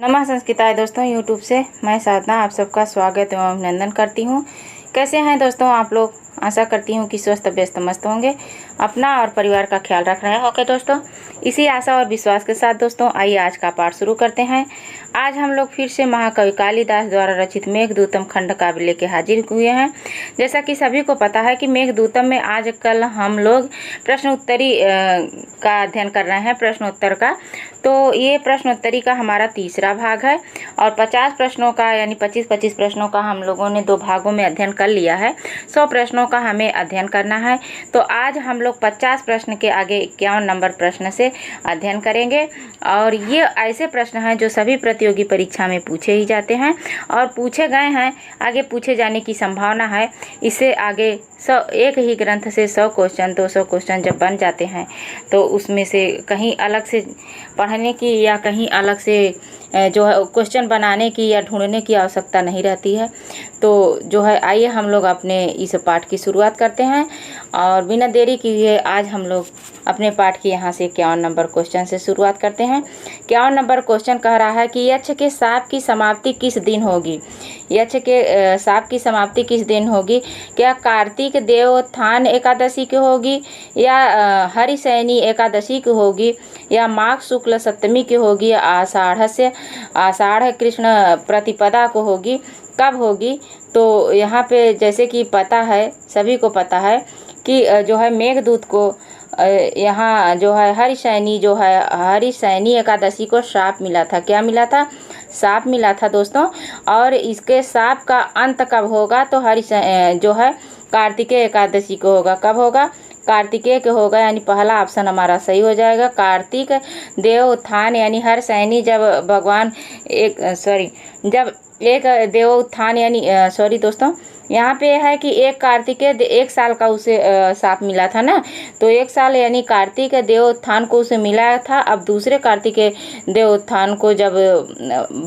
नमः संस्कृताय दोस्तों, यूट्यूब से मैं साधना आप सबका स्वागत एवं अभिनंदन करती हूँ। कैसे हैं दोस्तों आप लोग? आशा करती हूँ कि स्वस्थ व्यस्त मस्त होंगे, अपना और परिवार का ख्याल रख रहे होंगे दोस्तों। इसी आशा और विश्वास के साथ दोस्तों आइए आज का पाठ शुरू करते हैं। आज हम लोग फिर से महाकवि कालिदास द्वारा रचित मेघदूतम खंड काव्य लेके हाजिर हुए हैं। जैसा कि सभी को पता है कि मेघदूतम में आज कल हम लोग प्रश्नोत्तरी का अध्ययन कर रहे हैं, प्रश्नोत्तर का। तो ये प्रश्नोत्तरी का हमारा तीसरा भाग है और 50 प्रश्नों का यानी 25-25 प्रश्नों का हम लोगों ने 2 भागों में अध्ययन कर लिया है। 100 प्रश्नों का हमें अध्ययन करना है। तो आज हम लोग 50 प्रश्न के आगे 51 नंबर प्रश्न से अध्ययन करेंगे और ये ऐसे प्रश्न हैं जो सभी प्रतियोगी परीक्षा में पूछे ही जाते हैं और पूछे गए हैं, आगे पूछे जाने की संभावना है। इससे आगे एक ही ग्रंथ से 100 क्वेश्चन 200 क्वेश्चन जब बन जाते हैं तो उसमें से कहीं अलग से पढ़ने की या कहीं अलग से जो है क्वेश्चन बनाने की या ढूंढने की आवश्यकता नहीं रहती है। तो जो है आइए हम लोग अपने इस पाठ की शुरुआत करते हैं और बिना देरी किए आज हम लोग अपने पाठ की यहाँ से 51 नंबर क्वेश्चन से शुरुआत करते हैं। 51 नंबर क्वेश्चन कह रहा है कि यक्ष के शाप की समाप्ति किस दिन होगी? यक्ष के शाप की समाप्ति किस दिन होगी? क्या कार्तिक देवोत्थान एकादशी की होगी या हरिशयनी एकादशी की होगी या माघ शुक्ल सप्तमी की होगी, आषाढ़ कृष्ण प्रतिपदा को होगी, कब होगी? तो यहाँ पे जैसे कि पता है, सभी को पता है कि जो है मेघदूत को यहाँ जो है हरिशयनी एकादशी को श्राप मिला था। क्या मिला था? शाप मिला था दोस्तों। और इसके शाप का अंत कब होगा? तो जो है कार्तिकेय एकादशी को होगा। कब होगा? कार्तिकेय के होगा, यानी पहला ऑप्शन हमारा सही हो जाएगा। कार्तिक देव उत्थान यानी हरिशयनी जब एक देव उत्थान यानी दोस्तों यहाँ पे है कि एक कार्तिकेय 1 साल का उसे शाप मिला था ना, तो 1 साल यानी कार्तिक देवोत्थान को उसे मिला था। अब दूसरे कार्तिकेय देवोत्थान को जब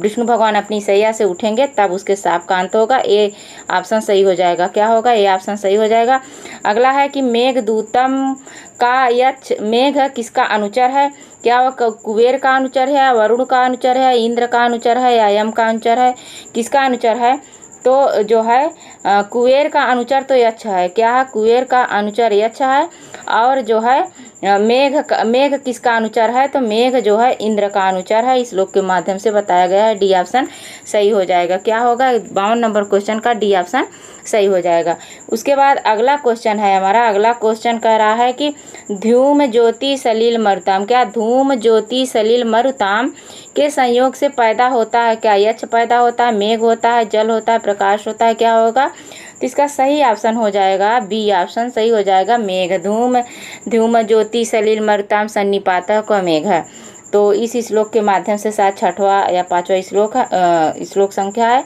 विष्णु भगवान अपनी सैया से उठेंगे तब उसके शाप का अंत होगा। ये ऑप्शन सही हो जाएगा। क्या होगा? ये ऑप्शन सही हो जाएगा। अगला है कि मेघदूतम का यक्ष मेघ किसका अनुचर है? क्या वह कुबेर का अनुचर है, वरुण का अनुचर है, इंद्र का अनुचर है या यम का अनुचर है? किसका अनुचर है? तो जो है कुबेर का अनुचर तो यक्ष है। क्या है? कुबेर का अनुचर यक्ष है। और जो है मेघ किसका अनुचर है? तो मेघ जो है इंद्र का अनुचर है। इस श्लोक के माध्यम से बताया गया है। डी ऑप्शन सही हो जाएगा। क्या होगा? 52 नंबर क्वेश्चन का डी ऑप्शन सही हो जाएगा। उसके बाद अगला क्वेश्चन है हमारा। अगला क्वेश्चन कह रहा है कि धूम ज्योति सलिल मरुताम। क्या धूम ज्योति सलिल मरुताम के संयोग से पैदा होता है? क्या यक्ष पैदा होता है, मेघ होता है, जल होता है, प्रकाश होता है? क्या होगा? तो इसका सही ऑप्शन हो जाएगा बी ऑप्शन सही हो जाएगा। मेघ धूम ज्योति सलिल मरुताम सन्निपातः को मेघ है। तो इस श्लोक के माध्यम से शायद 6वां या 5वां श्लोक संख्या है,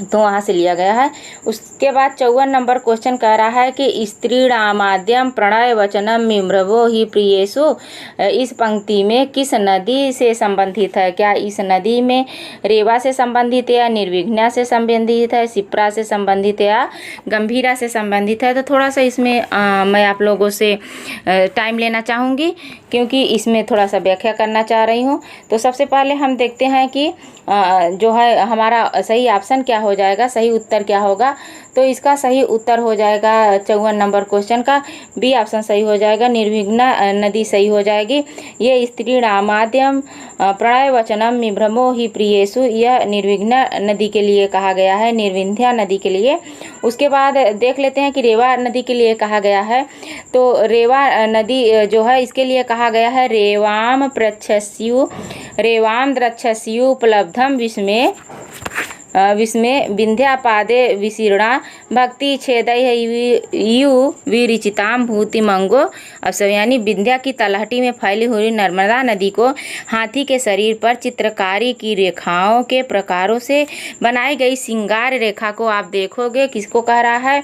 तो वहाँ से लिया गया है। उसके बाद 54 नंबर क्वेश्चन कह रहा है कि स्त्रीणामाद्यम प्रणय वचनम मिम्रवो ही प्रियेषु इस पंक्ति में किस नदी से संबंधित है? क्या इस नदी में रेवा से संबंधित है या निर्विघ्ना से संबंधित है, शिप्रा से संबंधित है या गंभीरा से संबंधित है? तो थोड़ा सा इसमें मैं आप लोगों से टाइम लेना चाहूँगी क्योंकि इसमें थोड़ा सा व्याख्या करना चाह रही हूँ। तो सबसे पहले हम देखते हैं कि जो है हमारा सही ऑप्शन क्या हो जाएगा, सही उत्तर क्या होगा। तो इसका सही उत्तर हो जाएगा 54 नंबर क्वेश्चन का बी ऑप्शन सही हो जाएगा। निर्विघ्ना नदी सही हो जाएगी। ये स्त्रीणामाद्यम प्रणय वचनम मिभ्रमो ही प्रियेषु, यह निर्विघ्ना नदी के लिए कहा गया है, निर्विंध्या नदी के लिए। उसके बाद देख लेते हैं कि रेवा नदी के लिए कहा गया है। तो रेवा नदी जो है इसके लिए कहा गया है रेवाम द्रक्षस्यु उपलब्धम विस्मे विंध्यापादे विशीर्णा भक्ति छेदयु विरिचिताम भूति मंगो। अब सब यानी विंध्या की तलहटी में फैली हुई नर्मदा नदी को हाथी के शरीर पर चित्रकारी की रेखाओं के प्रकारों से बनाई गई श्रृंगार रेखा को आप देखोगे। किसको कह रहा है?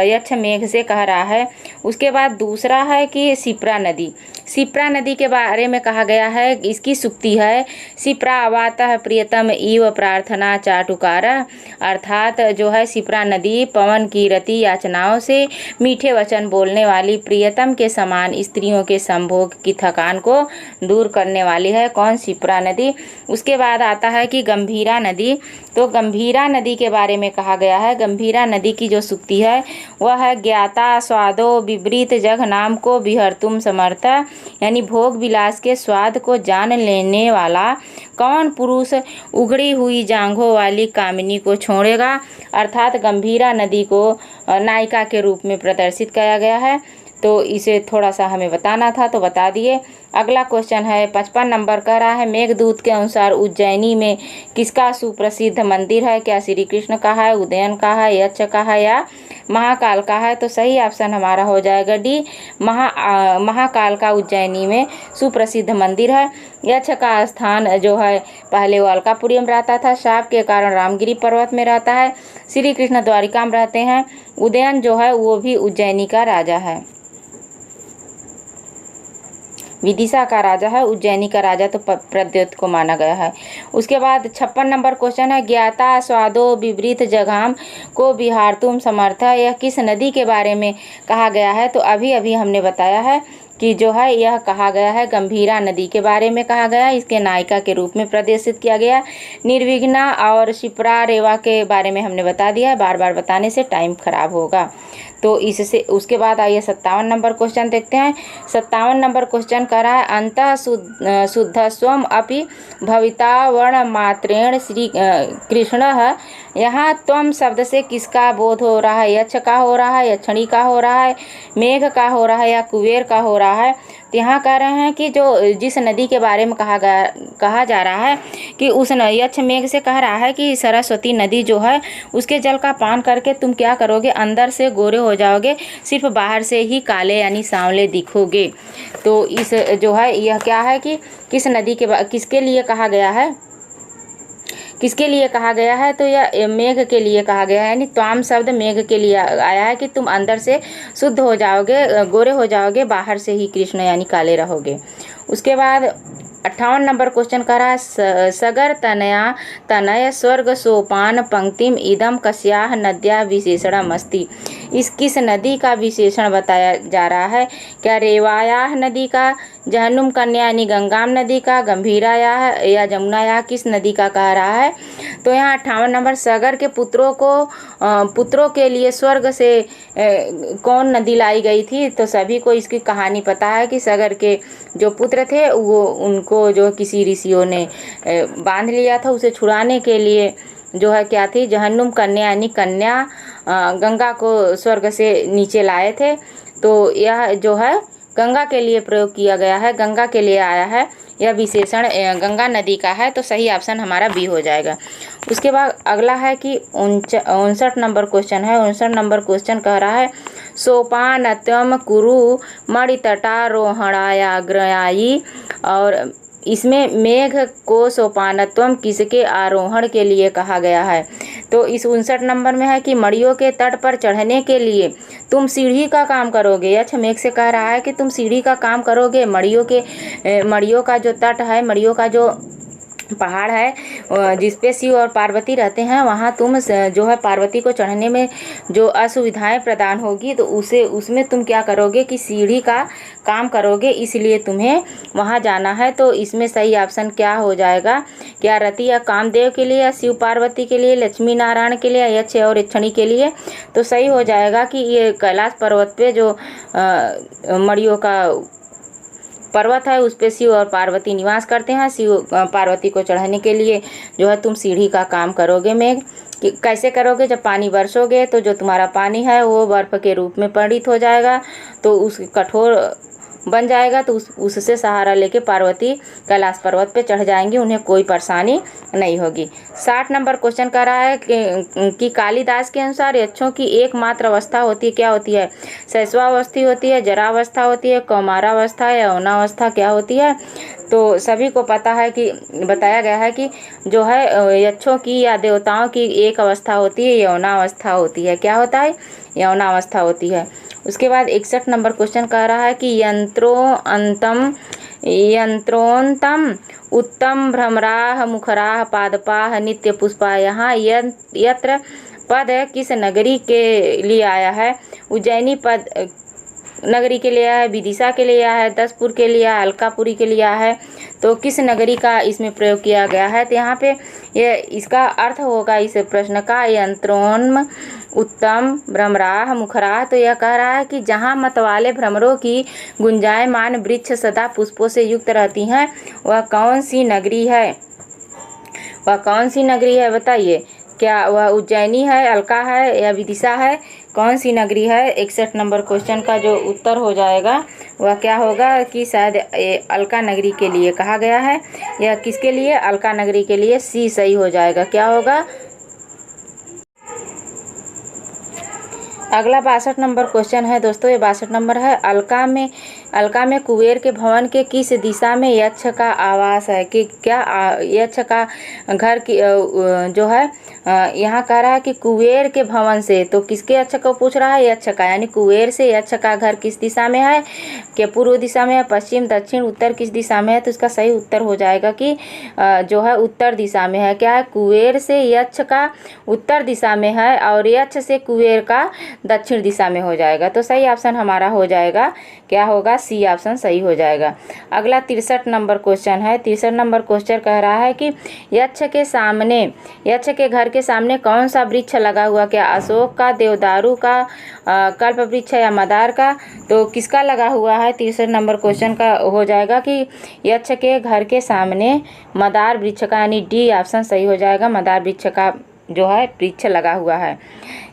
यक्ष मेघ से कह रहा है। उसके बाद दूसरा है कि शिप्रा नदी के बारे में कहा गया है। इसकी सुक्ति है शिप्रा अवातः प्रियतम इव प्रार्थना ना चाटुकारा, अर्थात जो है शिप्रा नदी पवन की रति याचनाओं से मीठे वचन बोलने वाली प्रियतम के समान स्त्रियों के संभोग की थकान को दूर करने वाली है। कौन? शिप्रा नदी। उसके बाद आता है कि गंभीरा नदी। तो गंभीरा नदी के बारे में कहा गया है, गंभीरा नदी की जो सूक्ति है वह है ज्ञाता स्वादो विपरीत जग नाम को बिहर तुम समर्था, यानी भोग विलास के स्वाद को जान लेने वाला कौन पुरुष उगड़ी हुई जांघों वाली कामिनी को छोड़ेगा। अर्थात गंभीरा नदी को नायिका के रूप में प्रदर्शित किया गया है। तो इसे थोड़ा सा हमें बताना था तो बता दिए। अगला क्वेश्चन है 55 नंबर का रहा है, मेघदूत के अनुसार उज्जैनी में किसका सुप्रसिद्ध मंदिर है? क्या श्री कृष्ण का है, उदयन का है, यक्ष का है या महाकाल का है? तो सही ऑप्शन हमारा हो जाएगा डी, महाकाल का उज्जैनी में सुप्रसिद्ध मंदिर है। यक्ष का स्थान जो है पहले वो अलकापुरी में रहता था, शाप के कारण रामगिरी पर्वत में रहता है। श्री कृष्ण द्वारिका में रहते हैं। उदयन जो है वो भी उज्जैनी का राजा है, विदिशा का राजा है, उज्जैनी का राजा तो प्रद्योत को माना गया है। उसके बाद 56 नंबर क्वेश्चन है, ज्ञाता स्वादो विपरीत जघाम को बिहार तुम समर्थ, यह किस नदी के बारे में कहा गया है? तो अभी अभी हमने बताया है कि जो है यह कहा गया है गंभीरा नदी के बारे में कहा गया, इसके नायिका के रूप में प्रदर्शित किया गया। निर्विघ्ना और शिप्रा रेवा के बारे में हमने बता दिया है, बार बार बताने से टाइम खराब होगा। तो इससे उसके बाद आइए 57 नंबर क्वेश्चन देखते हैं। 57 नंबर क्वेश्चन कर रहा है, अंतः शुद्ध स्वम अपि भविता वर्ण मात्रेण श्री कृष्ण है। यहाँ त्वम शब्द से किसका बोध हो रहा है? यक्ष का हो रहा है, यक्षिणी का हो रहा है, मेघ का हो रहा है या कुबेर का हो रहा है? तो यहाँ कह रहे हैं कि जो जिस नदी के बारे में कहा जा रहा है कि उस यक्ष मेघ से कह रहा है कि सरस्वती नदी जो है उसके जल का पान करके तुम क्या करोगे? अंदर से गोरे हो जाओगे, सिर्फ बाहर से ही काले यानी सांवले दिखोगे। तो इस जो है यह क्या है कि किस नदी के किसके लिए कहा गया है? किसके लिए कहा गया है? तो यह मेघ के लिए कहा गया है, यानी त्वाम शब्द मेघ के लिए आया है कि तुम अंदर से शुद्ध हो जाओगे, गोरे हो जाओगे, बाहर से ही कृष्ण यानी काले रहोगे। उसके बाद 58 नंबर क्वेश्चन कर रहा है, सगर तनय स्वर्ग सोपान पंक्तिम इदम कस्याह नद्या विशेषणम अस्ति। इस किस नदी का विशेषण बताया जा रहा है? क्या रेवायाह नदी का, जहनुम कन्या यानी गंगाम नदी का, गंभीरायाह या जमुनायाह, किस नदी का कह रहा है? तो यहाँ 58 नंबर, सगर के पुत्रों के लिए स्वर्ग से कौन नदी लाई गई थी? तो सभी को इसकी कहानी पता है कि सगर के जो पुत्र थे वो उनको जो किसी ऋषियों ने बांध लिया था, उसे छुड़ाने के लिए जो है क्या थी? जहन्नुम कन्या यानी कन्या गंगा को स्वर्ग से नीचे लाए थे। तो यह जो है गंगा के लिए प्रयोग किया गया है, गंगा के लिए आया है, यह विशेषण गंगा नदी का है। तो सही ऑप्शन हमारा बी हो जाएगा। उसके बाद अगला है कि 59 नंबर क्वेश्चन है। 59 नंबर क्वेश्चन कह रहा है, सोपानत्यम कुरु मणितटारोहणायाग्रयायी, और इसमें मेघ को सोपानत्वम किसके आरोहण के लिए कहा गया है? तो इस 59 नंबर में है कि मड़ियों के तट पर चढ़ने के लिए तुम सीढ़ी का काम करोगे। यक्ष मेघ से कह रहा है कि तुम सीढ़ी का काम करोगे। मड़ियों का जो तट है, मड़ियों का जो पहाड़ है जिसपे शिव और पार्वती रहते हैं, वहाँ तुम जो है पार्वती को चढ़ने में जो असुविधाएं प्रदान होगी तो उसमें तुम क्या करोगे कि सीढ़ी का काम करोगे, इसलिए तुम्हें वहाँ जाना है। तो इसमें सही ऑप्शन क्या हो जाएगा? क्या रति या कामदेव के लिए, या शिव पार्वती के लिए, लक्ष्मी नारायण के लिए, यक्ष और यक्षिणी के लिए? तो सही हो जाएगा कि ये कैलाश पर्वत पे जो मड़ियों का पर्वत है उस पे शिव और पार्वती निवास करते हैं। शिव पार्वती को चढ़ने के लिए जो है तुम सीढ़ी का काम करोगे। मेघ कैसे करोगे? जब पानी बरसोगे तो जो तुम्हारा पानी है वो बर्फ़ के रूप में परिणित हो जाएगा, तो उस कठोर बन जाएगा, तो उससे सहारा लेके पार्वती कैलाश पर्वत पे चढ़ जाएंगी, उन्हें कोई परेशानी नहीं होगी। 60 नंबर क्वेश्चन कर रहा है कि कालिदास के अनुसार यक्षों की एकमात्र अवस्था होती है, क्या होती है? शैशवावस्थी होती है, जरावस्था होती है, कौमारावस्था या यौनावस्था क्या होती है? तो सभी को पता है कि बताया गया है कि जो है यक्षों की या देवताओं की एक अवस्था होती है, यौनावस्था होती है। क्या होता है? यौनावस्था होती है। उसके बाद 61 नंबर क्वेश्चन कह रहा है कि यंत्रोन्तम उत्तम भ्रमराह मुखराह पादपाह नित्य पुष्पा। यहाँ यत्र पद किस नगरी के लिए आया है? उज्जैनी पद नगरी के लिए आया है, विदिशा के लिए आया है, दसपुर के लिए आया है, अलकापुरी के लिए आया है। तो किस नगरी का इसमें प्रयोग किया गया है? तो यहाँ पे ये इसका अर्थ होगा इस प्रश्न का यंत्रोन्म उत्तम भ्रमराह मुखराह। तो यह कह रहा है कि जहाँ मतवाले भ्रमरों की गुंजायमान वृक्ष सदा पुष्पों से युक्त रहती हैं, वह कौन सी नगरी है? वह कौन सी नगरी है बताइए? क्या वह उज्जैनी है, अलका है या विदिशा है? कौन सी नगरी है? 61 नंबर क्वेश्चन का जो उत्तर हो जाएगा वह क्या होगा कि शायद अलका नगरी के लिए कहा गया है। यह किसके लिए? अलका नगरी के लिए। सी सही हो जाएगा। क्या होगा? अगला 62 नंबर क्वेश्चन है दोस्तों। ये 62 नंबर है, अलका में कुबेर के भवन के किस दिशा में यक्ष का आवास है? कि क्या यक्ष का घर की जो है यहाँ कह रहा है कि कुबेर के भवन से, तो किसके यक्ष को पूछ रहा है? यक्ष का, यानी कुबेर से यक्ष का घर किस दिशा में है? कि पूर्व दिशा में है, पश्चिम, दक्षिण, उत्तर किस दिशा में है? तो इसका सही उत्तर हो जाएगा कि जो है उत्तर दिशा में है। क्या है? कुबेर से यक्ष का उत्तर दिशा में है और यक्ष से कुबेर का दक्षिण दिशा में हो जाएगा। तो सही ऑप्शन हमारा हो जाएगा, क्या होगा? सी ऑप्शन सही हो जाएगा। अगला 63 नंबर क्वेश्चन है। 63 नंबर क्वेश्चन कह रहा है कि यक्ष के घर के सामने कौन सा वृक्ष लगा हुआ? क्या अशोक का, देवदारू का, कल्प वृक्ष या मदार का? तो किसका लगा हुआ है? 63 नंबर क्वेश्चन का हो जाएगा कि यक्ष के घर के सामने मदार वृक्ष का, यानी डी ऑप्शन सही हो जाएगा। मदार वृक्ष का जो है वृक्ष लगा हुआ है।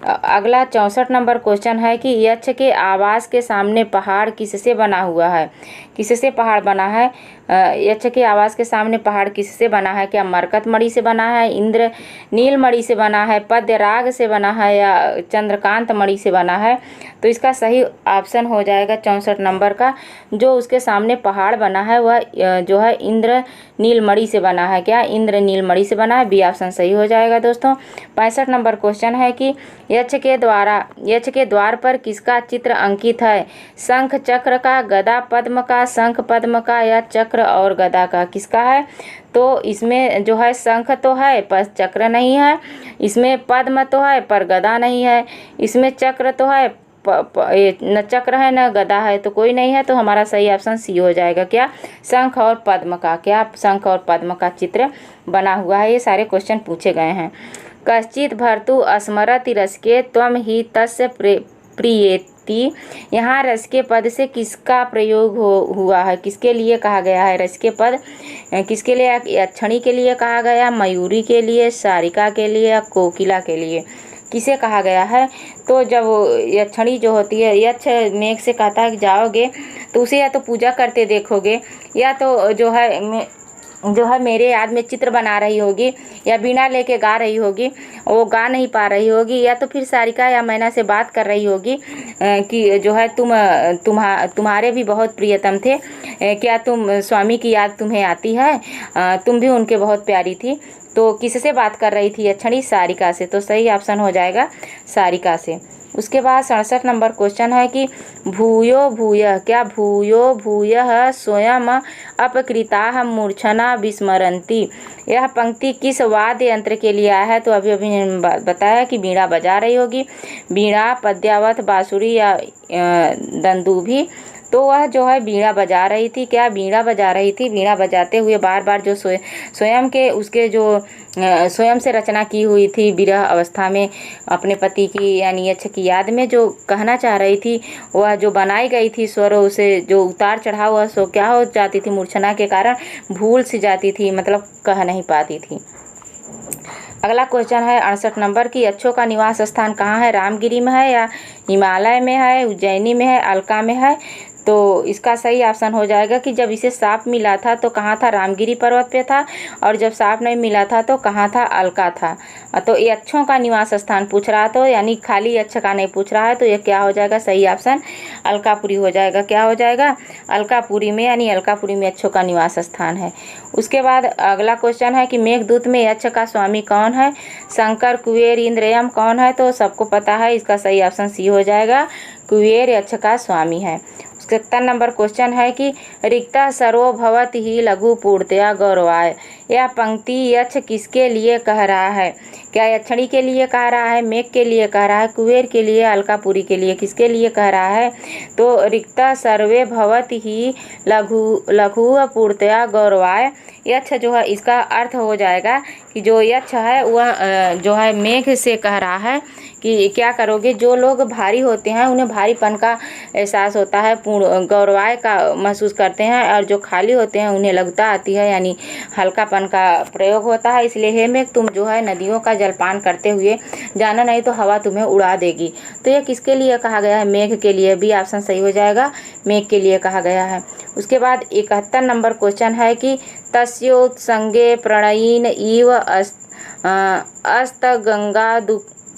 अगला 64 नंबर क्वेश्चन है कि यक्ष के आवास के सामने पहाड़ किससे बना हुआ है? किससे पहाड़ बना है? यक्ष के आवास के सामने पहाड़ किससे बना है? क्या मरकत मणि से बना है, इंद्र नील मणि से बना है, पद्य राग से बना है या चंद्रकांत मणि से बना है? तो इसका सही ऑप्शन हो जाएगा 64 नंबर का, जो उसके सामने पहाड़ बना है वह जो है इंद्र नील मणि से बना है। क्या? इंद्र नील मणि से बना है। बी ऑप्शन सही हो जाएगा दोस्तों। 65 नंबर क्वेश्चन है कि यक्ष के द्वार पर किसका चित्र अंकित है? शंख चक्र का, गदा पद्म का, शंख पद्म का या चक्र और गदा का? किसका है? तो इसमें जो है शंख तो है पर चक्र नहीं है, इसमें पद्म तो है पर गदा नहीं है, इसमें चक्र तो है न चक्र है न गदा है, तो कोई नहीं है। तो हमारा सही ऑप्शन सी हो जाएगा। क्या? शंख और पद्म का। क्या? शंख और पद्म का चित्र बना हुआ है। ये सारे क्वेश्चन पूछे गए हैं। कश्चित भर्तु स्मरति रसके त्वम ही तस्य प्रियेति। यहाँ रस के पद से किसका प्रयोग हुआ है? किसके लिए कहा गया है? रस के पद किसके लिए? यक्षिणी के लिए कहा गया, मयूरी के लिए, सारिका के लिए या कोकिला के लिए? किसे कहा गया है? तो जब यक्षिणी जो होती है, यक्ष मेघ से कहता है कि जाओगे तो उसे या तो पूजा करते देखोगे या तो जो है मेरे याद में चित्र बना रही होगी या बीना लेके गा रही होगी, वो गा नहीं पा रही होगी, या तो फिर सारिका या मैना से बात कर रही होगी कि जो है तुम्हारे भी बहुत प्रियतम थे, क्या स्वामी की याद तुम्हें आती है? तुम भी उनके बहुत प्यारी थी। तो किससे बात कर रही थी यक्षिणी? सारिका से। तो सही ऑप्शन हो जाएगा सारिका से। उसके बाद 67 नंबर क्वेश्चन है कि भूयो भूयः। क्या? भूयो भूयः स्वयं अपकृताः मूर्छना विस्मरन्ति। यह पंक्ति किस वाद्य यंत्र के लिए आया है? तो अभी बताया कि बीणा बजा रही होगी, बीणा, पद्यावत, बांसुरी या दंदुभी। तो वह जो है बीणा बजा रही थी। क्या? बीणा बजा रही थी। बीणा बजाते हुए बार बार जो स्वयं से रचना की हुई थी विरह अवस्था में अपने पति की यानी यक्ष की याद में जो कहना चाह रही थी, वह जो बनाई गई थी स्वरों से जो उतार चढ़ाव हुआ सो क्या हो जाती थी? मूर्छना के कारण भूल सी जाती थी, मतलब कह नहीं पाती थी। अगला क्वेश्चन है 68 नंबर की यक्षों का निवास स्थान कहाँ है? रामगिरी में है या हिमालय में है, उज्जैनी में है, अलका में है? तो इसका सही ऑप्शन हो जाएगा कि जब इसे सांप मिला था तो कहाँ था? रामगिरी पर्वत पे था, और जब सांप नहीं मिला था तो कहाँ था? अलका था। तो यक्षों का निवास स्थान पूछ रहा तो यानी खाली यक्ष का नहीं पूछ रहा है, तो ये क्या हो जाएगा? सही ऑप्शन अलकापुरी हो जाएगा। क्या हो जाएगा? अलकापुरी में, यानी अलकापुरी में यक्षों का निवास स्थान है। उसके बाद अगला क्वेश्चन है कि मेघदूत में यक्ष का स्वामी कौन है? शंकर, कुबेर, इंद्र, यम कौन है? तो सबको पता है, इसका सही ऑप्शन सी हो जाएगा। कुबेर यक्ष का स्वामी है। 77 नंबर क्वेश्चन है कि रिक्तः सर्वो भवति ही लघु पूर्तया गौरवाय। यह पंक्ति यक्ष किसके लिए कह रहा है? क्या यक्षिणी के लिए कह रहा है, मेघ के लिए कह रहा है, कुबेर के लिए, अलकापुरी के लिए, किसके लिए कह रहा है? तो रिक्तः सर्वे भवति ही लघु पूर्तया गौरवाय। यक्ष जो है इसका अर्थ हो जाएगा कि जो यक्ष है वह जो है मेघ से कह रहा है कि क्या करोगे, जो लोग भारी होते हैं उन्हें भारीपन का एहसास होता है, पूर्ण गौरवाय का महसूस करते हैं, और जो खाली होते हैं उन्हें लघुता आती है, यानी हल्कापन का प्रयोग होता है। इसलिए हे मेघ, तुम जो है नदियों का जलपान करते हुए जाना, नहीं तो हवा तुम्हें उड़ा देगी। तो यह किसके लिए कहा गया है? मेघ के लिए। बी ऑप्शन सही हो जाएगा, मेघ के लिए कहा गया है। उसके बाद 71 नंबर क्वेश्चन है कि तस्योत्संगे प्रणयीन इव अस्त गंगा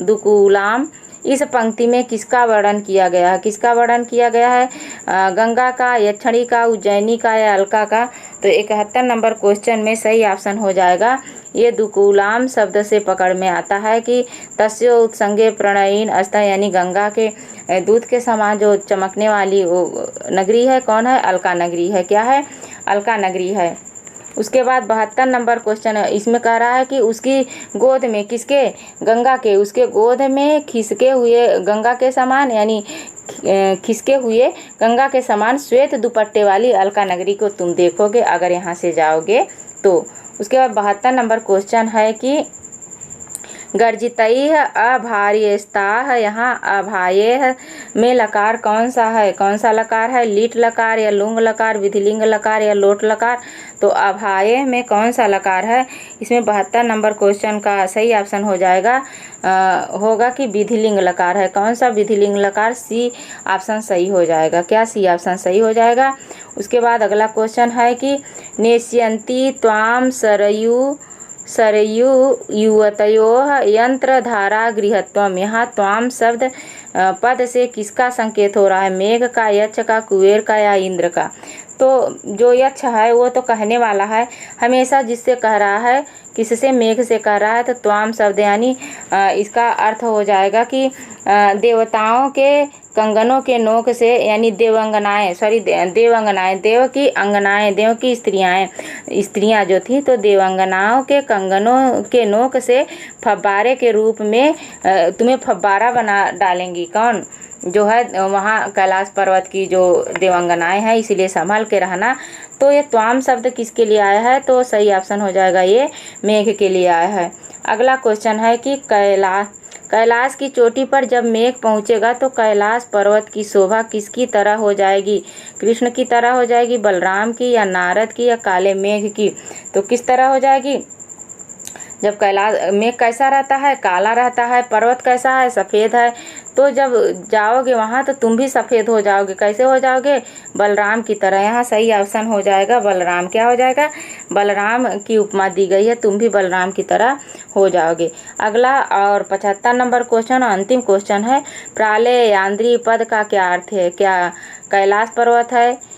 दुकूलाम। इस पंक्ति में किसका वर्णन किया गया है? किसका वर्णन किया गया है? गंगा का, यक्षिणी का, उज्जैनी का या अलका का? तो 71 नंबर क्वेश्चन में सही ऑप्शन हो जाएगा ये दुकूलाम शब्द से पकड़ में आता है कि तस्यो उत्संगे प्रणयीन अस्त, यानी गंगा के दूध के समान जो चमकने वाली वो नगरी है, कौन है? अलका नगरी है। क्या है? अलका नगरी है। उसके बाद 72 नंबर क्वेश्चन है, इसमें कह रहा है कि उसकी गोद में, किसके? गंगा के, उसके गोद में खिसके हुए गंगा के समान, यानी खिसके हुए गंगा के समान श्वेत दुपट्टे वाली अलका नगरी को तुम देखोगे अगर यहाँ से जाओगे तो। उसके बाद 72 नंबर क्वेश्चन है कि गर्जितैः अभार्यस्ताः, यहाँ अभाये में लकार कौन सा है? कौन सा लकार है? लीट लकार या लुंग लकार, विधिलिंग लकार या लोट लकार? तो अभाये में कौन सा लकार है? इसमें 72 नंबर क्वेश्चन का सही ऑप्शन हो जाएगा होगा कि विधिलिंग लकार है। कौन सा विधिलिंग लकार? सी ऑप्शन सही हो जाएगा। क्या सी ऑप्शन सही हो जाएगा? उसके बाद अगला क्वेश्चन है कि नेष्यन्ति त्वां सरयू युवतयोः यंत्रधारा गृहत्वम। यहाँ त्वाम शब्द पद से किसका संकेत हो रहा है? मेघ का, यक्ष का, कुबेर का या इंद्र का? तो जो यक्ष है वो तो कहने वाला है, हमेशा जिससे कह रहा है, किससे? मेघ से कह रहा है। तो त्वाम शब्द यानी इसका अर्थ हो जाएगा कि देवताओं के कंगनों के नोक से, यानी देवांगनाएं, देव की अंगनाएं, देव की स्त्रियां जो थी, तो देवांगनाओं के कंगनों के नोक से फव्वारे के रूप में तुम्हें फव्वारा बना डालेंगी। कौन? जो है वहाँ कैलाश पर्वत की जो देवांगनाएं हैं, इसीलिए संभल के रहना। तो ये त्वाम शब्द किसके लिए आया है? तो सही ऑप्शन हो जाएगा ये मेघ के लिए आया है। अगला क्वेश्चन है कि कैलाश की चोटी पर जब मेघ पहुंचेगा तो कैलाश पर्वत की शोभा किसकी तरह हो जाएगी? कृष्ण की तरह हो जाएगी, बलराम की, या नारद की, या काले मेघ की? तो किस तरह हो जाएगी? जब कैलाश मेघ कैसा रहता है? काला रहता है। पर्वत कैसा है? सफ़ेद है। तो जब जाओगे वहाँ तो तुम भी सफ़ेद हो जाओगे। कैसे हो जाओगे? बलराम की तरह। यहाँ सही ऑप्शन हो जाएगा बलराम। क्या हो जाएगा? बलराम की उपमा दी गई है, तुम भी बलराम की तरह हो जाओगे। अगला और 75 नंबर क्वेश्चन, अंतिम क्वेश्चन है, प्रालेयांद्री पद का क्या अर्थ है? क्या कैलाश पर्वत है,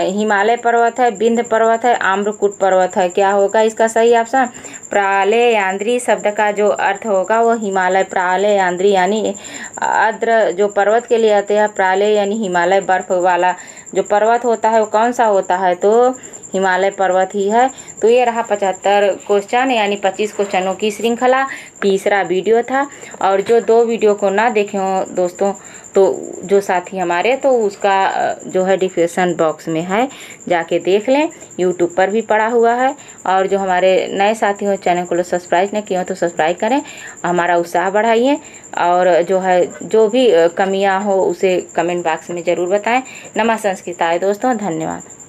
हिमालय पर्वत है, विंध्य पर्वत है, आम्रकूट पर्वत है? क्या होगा इसका सही ऑप्शन? प्रालेयांद्री शब्द का जो अर्थ होगा वो हिमालय, प्रालेयांद्री यानी आर्द्र जो पर्वत के लिए आते हैं, प्राले यानी हिमालय, बर्फ वाला जो पर्वत होता है वो कौन सा होता है? तो हिमालय पर्वत ही है। तो ये रहा 75 क्वेश्चन, यानी 25 क्वेश्चनों की श्रृंखला, तीसरा वीडियो था। और जो 2 वीडियो को ना देखे हो दोस्तों, तो जो साथी हमारे, तो उसका जो है डिस्क्रिप्शन बॉक्स में है, जाके देख लें। यूट्यूब पर भी पड़ा हुआ है। और जो हमारे नए साथी हो, चैनल को सब्सक्राइब नहीं किए हो तो सब्सक्राइब करें, हमारा उत्साह बढ़ाइए। और जो है जो भी कमियां हो उसे कमेंट बॉक्स में ज़रूर बताएं। नमः संस्कृताय दोस्तों, धन्यवाद।